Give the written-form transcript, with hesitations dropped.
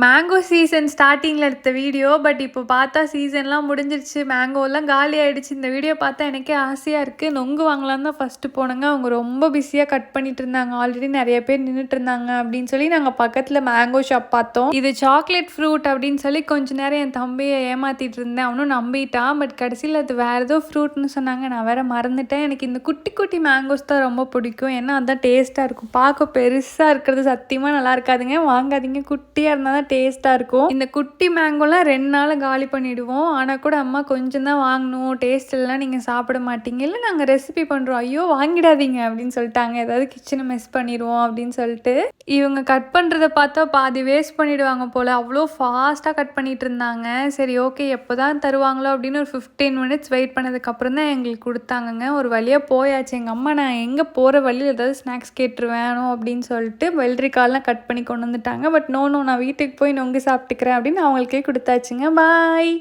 Mango season ஸ்டார்ட்டிங்கில் எடுத்த video. But இப்போ பார்த்தா சீசன்லாம் முடிஞ்சிருச்சு. மேங்கோலாம் காலி ஆகிடுச்சு. இந்த வீடியோ பார்த்தா எனக்கே ஆசையாக இருக்குது. நொங்கு வாங்கலான்னு தான் ஃபஸ்ட்டு போனோங்க. அவங்க ரொம்ப பிஸியாக கட் பண்ணிட்டு இருந்தாங்க. ஆல்ரெடி நிறைய பேர் நின்றுட்டு இருந்தாங்க அப்படின்னு சொல்லி நாங்கள் பக்கத்தில் மேங்கோ ஷாப் பார்த்தோம். இது சாக்லேட் ஃப்ரூட் அப்படின்னு சொல்லி கொஞ்ச நேரம் என் தம்பியை ஏமாற்றிட்டு இருந்தேன். அவனும் நம்பிட்டான். பட் கடைசியில் அது வேறு ஏதோ ஃப்ரூட்னு சொன்னாங்க. நான் வேறு மறந்துட்டேன். எனக்கு இந்த குட்டி குட்டி மேங்கோஸ் தான் ரொம்ப பிடிக்கும். ஏன்னா அதுதான் டேஸ்ட்டாக இருக்கும். பார்க்க பெருசாக இருக்கிறது சத்தியமாக நல்லா இருக்காதுங்க. வாங்காதீங்க. குட்டியாக இருந்தால் டேஸ்ட்டாக இருக்கும். இந்த குட்டி மேங்கோலாம் 2 நாள் காலி பண்ணிவிடுவோம். ஆனால் கூட அம்மா கொஞ்சம் தான் வாங்கணும், டேஸ்ட் எல்லாம் நீங்கள் சாப்பிட மாட்டீங்க, இல்லை நாங்கள் ரெசிபி பண்ணுறோம், ஐயோ வாங்கிடாதீங்க அப்படின்னு சொல்லிட்டாங்க. ஏதாவது கிச்சனை மிஸ் பண்ணிடுவோம் அப்படின்னு சொல்லிட்டு. இவங்க கட் பண்ணுறத பார்த்தா பாதி வேஸ்ட் பண்ணிவிடுவாங்க போல். அவ்வளோ ஃபாஸ்ட்டாக கட் பண்ணிட்டு இருந்தாங்க. சரி ஓகே எப்போ தான் தருவாங்களோ அப்படின்னு ஒரு 15 மினிட்ஸ் வெயிட் பண்ணதுக்கப்புறம் தான் எங்களுக்கு கொடுத்தாங்கங்க. ஒரு வழியாக போயாச்சு. எங்கள் அம்மா நான் எங்கே போகிற வழியில் ஏதாவது ஸ்நாக்ஸ் கேட்டுருவேணும் அப்படின்னு சொல்லிட்டு வெள்ளரிக்காயெலாம் கட் பண்ணி கொண்டு வந்துட்டாங்க. பட் நோ நான் வீட்டுக்கு போய் நொங்கு சாப்பிட்டுக்கிறேன் அப்படின்னு அவங்களுக்கே கொடுத்தாச்சுங்க. பாய்.